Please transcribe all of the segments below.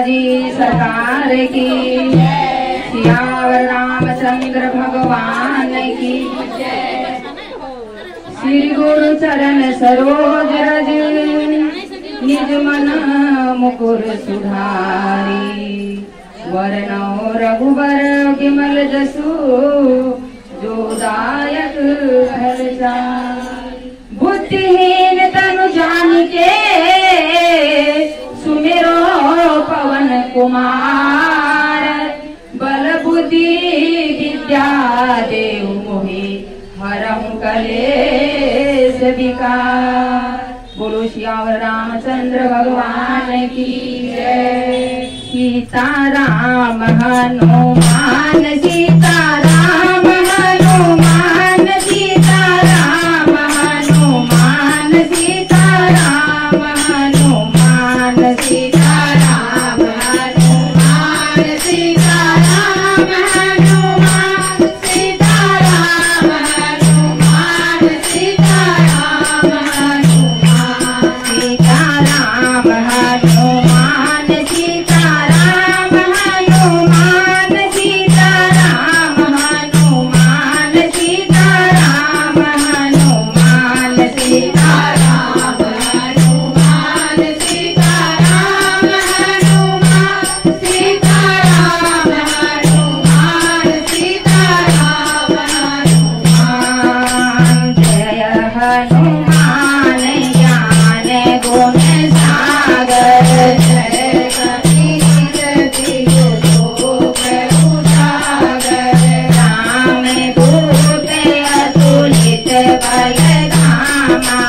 जी सरकार की, सियावर रामचंद्र भगवान की। श्री गुरु चरण सरोज रज, निज मन मुकुर सुधारी। वरनौ रघुबर विमल जसु, जो दायक फल चारि। बुद्धिहीन तनु जानिके, सुमिरो पवन कुमार। बल बुद्धि विद्या देव मोहि, हरहु कलेश विकार। बोलो सियावर रामचंद्र भगवान की जय। सीताराम हनुमान, सीताराम हनुमान, सीताराम हनुमान, सीताराम हनुमान, सीताराम हनुमान, सीताराम हनुमान, सीताराम हनुमान, सीताराम हनुमान, सीताराम हनुमान, सीताराम हनुमान, सीताराम हनुमान, सीताराम हनुमान, सीताराम हनुमान, सीताराम हनुमान, सीताराम हनुमान, सीताराम हनुमान। जय हनुमान ज्ञान गुण सागर, जय कबीर तिरु लोक उजागर। राम दूत अतुलित बल धामा,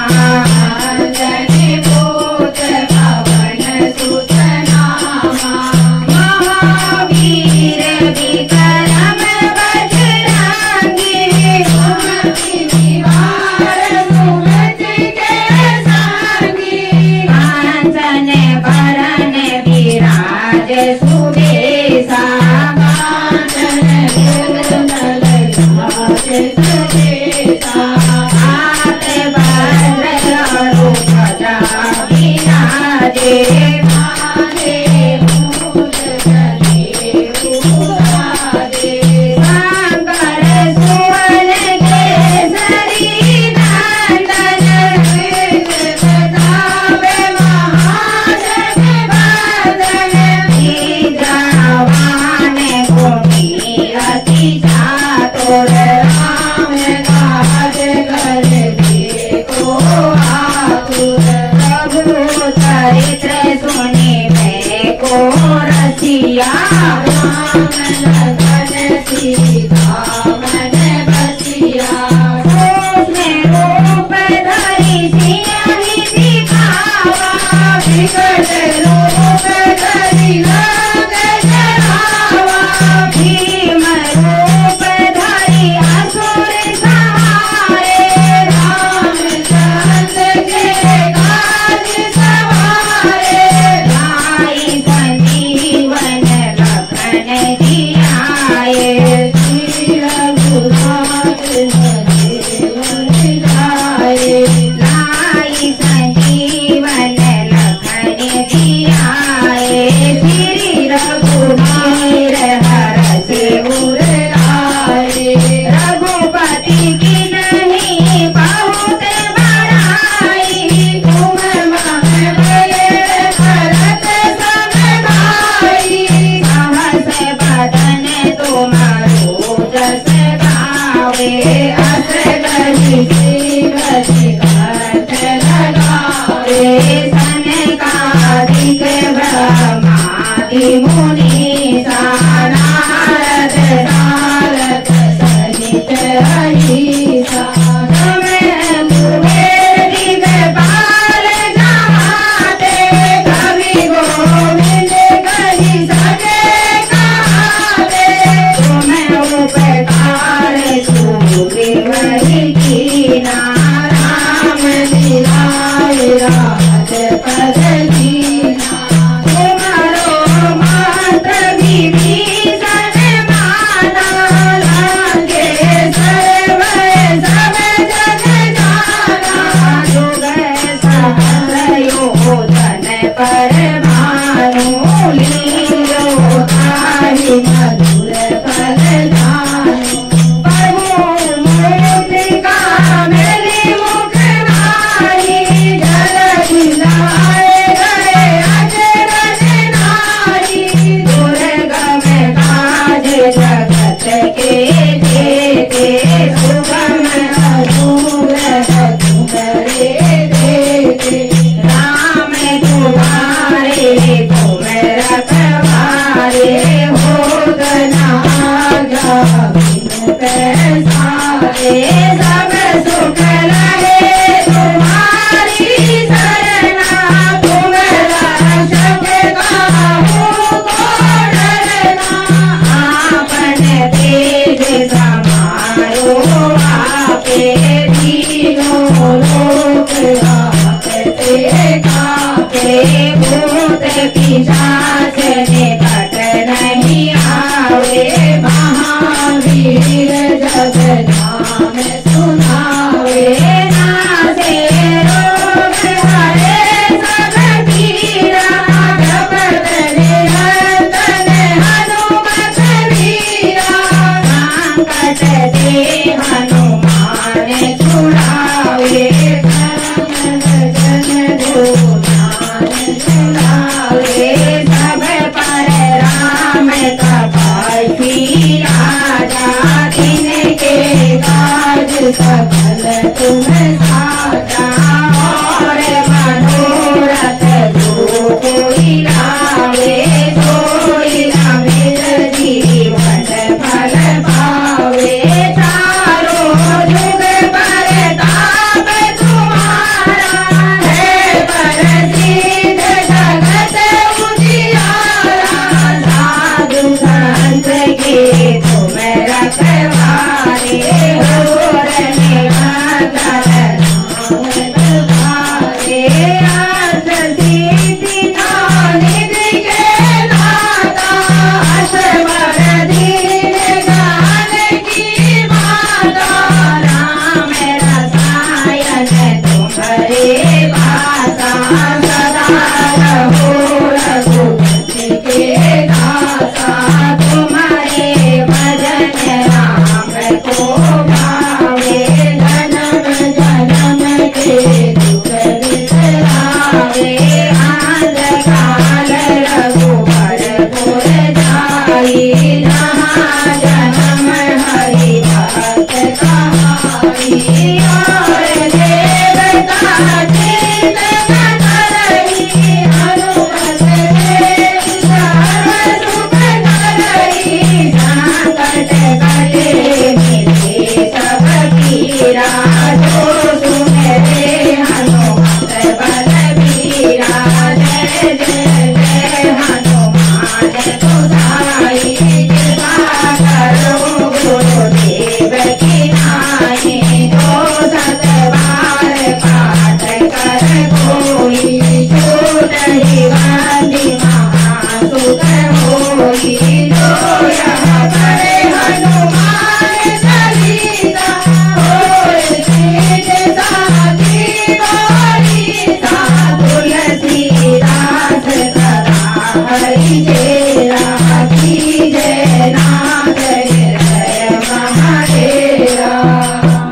अंजनी पुत्र पवन सुत नामा। महावीर विक्रम बजरंगी, सुमति निवार सुमति के संगी। कांचन वरन विराज सुबेसा, कांचन निर्मल लाज सुबेसा। हाथ वज्र ध्वजा विराजे, माथे मुकुट गले उराजे। शंकर सुवन केसरी नंदन, वेद बतावे महाजगवंदन। विद्यावान गुणी अति चातुर, राम काज करने को आतुर। प्रभु चरित्र सुनिबे को रसिया, राम लखन सीता मन बसिया। सूक्ष्म रूप धरि सियहि दिखावा, विकट रूप धरि लंक जरावा। भीम रूप धरि असुर संहारे, रामचंद्र के काज सवारे। लाई संजीवन लखन जियाए, श्री रघुनाथ सदेव जाए। लाई संजीवन लखन जियाए, श्री रघुवीर हरष उर लाए। रघुपति की नहीं बहुत बड़ाई, तुम मम प्रिय भरत सम भाई। सहस बदन तुम्हारो जस गावे, अस कहि श्रीवति कंठ लगावे। सनकादिक ब्रह्मादि मुनीसा, नारद सारद सहित अहिसा। तुम्हें दिगपाल जहाते, कवि गोविंद कहि सके कहाते। तुम्हें उपकार सुग्रीवहि कीना, राम मिलाए राजपद दीना। तुम्हारो मंत्र विभीषण माना, लागे सर्व सब जग जाना। जुग सहस्र योजन पर भानु, लीन भूत पिशाच निकट नहीं आवे महावीर जब नाम सुनावे नासे रोग हरे सब पीरा जपत निरंतर हनुमत वीरा संकट ते हनुमान छुड़ावे सब पर राम तपस्वी राजा तिनके काज सकल तुम साजा और मनोरथ जो कोई लावे सोई अमित जीवन फल पावे चारों जुग पर ताप तुम्हारा है प्रसिद्ध जगत उजियारा साधु संत के तुम रखवारे हो निरंतर नाम तुम्हारे अष्ट सिद्धि निधि के दाता असवर दीन ज्ञान की माता राम रसायन तुम्हारे भाषा सदा रहो रघुपति के दासा तुम्हारे भजन राम को भावे जन्म जन्म के दुख बिसरावे अंधकाल रघुवर पुर जाई जहाँ जन्म हरि भक्त कहाई और देवता चिंतन करही हनुमत से सर्व सुख करही संकट कटे मिटे सब पीरा जो सुनते हनुमत बलबीरा जय जय जय हनुमान तुझाई कृपा करो गुरुदेव की नाई जो सत बार पाठ कर कोई छूट ही बंदी महासुख होई जो यह करे हनुमान चालीसा होय सिद्ध साखी गौरीसा तुलसीदास सदा हरि चेरा की जय नाथ हृदय महादेवा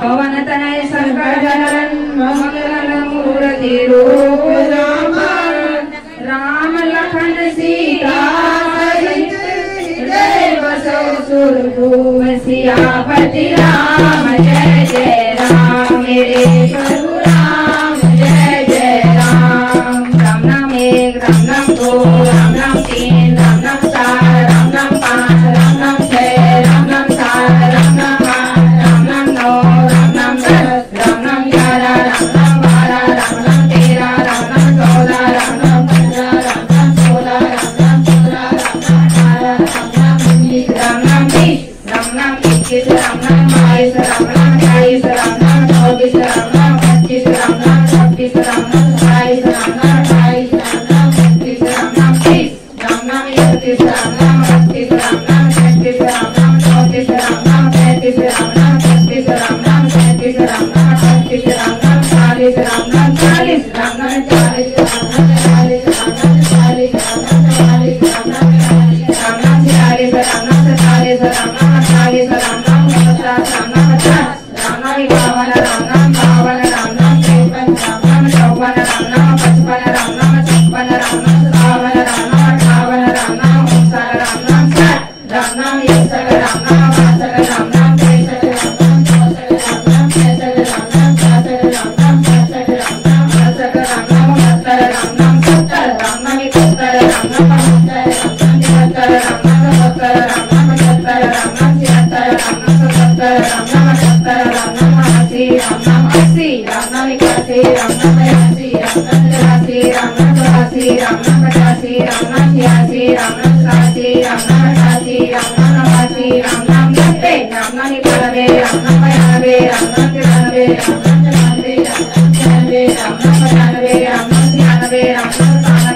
पवन तनय शंकर जनन मंगल मूर्ति रूप राम राम लखन सीता सहित जय बसो सुरभूम सियापति राम जय जय राम मेरे प्रभु राम जय जय राम राम नाम एक राम नाम दो राम नाम तीन राम नाम चार राम नाम पाँच राम नाम छह राम नाम सात राम नाम आठ राम नाम नौ राम नाम 10 राम नाम 11 राम नाम 12 राम नाम 13 राम नाम 14 राम नाम 15 राम नाम 16 राम नाम 17 राम नाम 18 राम नाम 19 राम नाम 20 राम नाम 21 राम नाम 22 राम नाम 23 राम नाम 24 राम नाम 25 राम नाम 26 राम नाम 27 राम नाम 28 राम नाम 29 राम नाम 30 राम नाम 31 राम नाम 32 राम नाम 33 राम नाम 34 राम नाम 35 राम नाम 36 राम नाम 37 राम नाम 38 राम नाम 40 राम नाम 40 राम नाम 40 राम नाम 40 राम नाम 40 राम नाम 40 राम नाम 40 राम नाम 46 राम नाम 47 राम नाम 48 राम नाम 49 राम नाम 50 राम नाम 51 राम नाम 52 राम नाम 53 राम नाम 54 राम नाम 55 राम नाम 56 राम नाम 57 राम नाम 58 राम नाम 59 राम नाम 60 राम नाम 61 राम नाम 62 राम नाम 63 राम नाम 64 राम नाम 65 राम नाम 66 राम नाम 67 राम नाम 68 राम नाम 69 राम नाम 70 राम नाम 71 राम नाम 72 राम नाम 73 राम नाम 73 राम नाम 75 राम नाम 76 राम नाम 77 राम नाम 78 राम नाम 80 राम नाम 81 राम नाम 81 राम नाम 82 राम नाम 83 राम नाम 84 राम नाम 85 राम नाम 86 राम नाम 87 राम नाम 88 राम नाम 89 राम नाम 90 राम नाम 91 राम नाम 92 राम नाम 93 राम नाम 94 राम नाम 95 राम नाम 95 राम नाम 96 राम नाम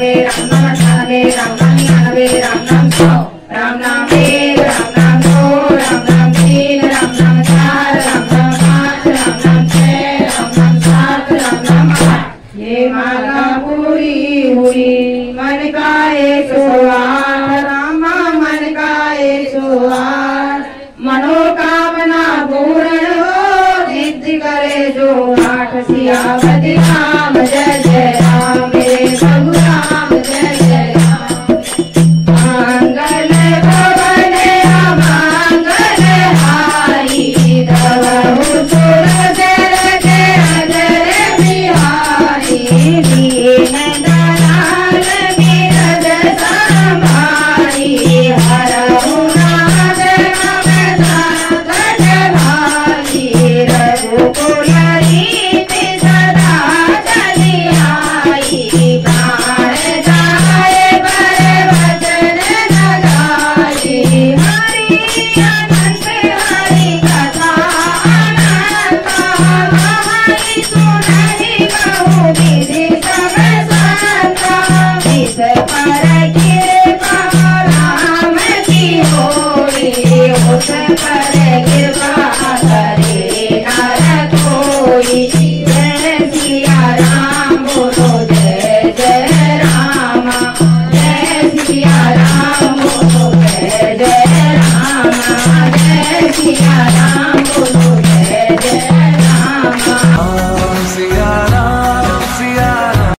से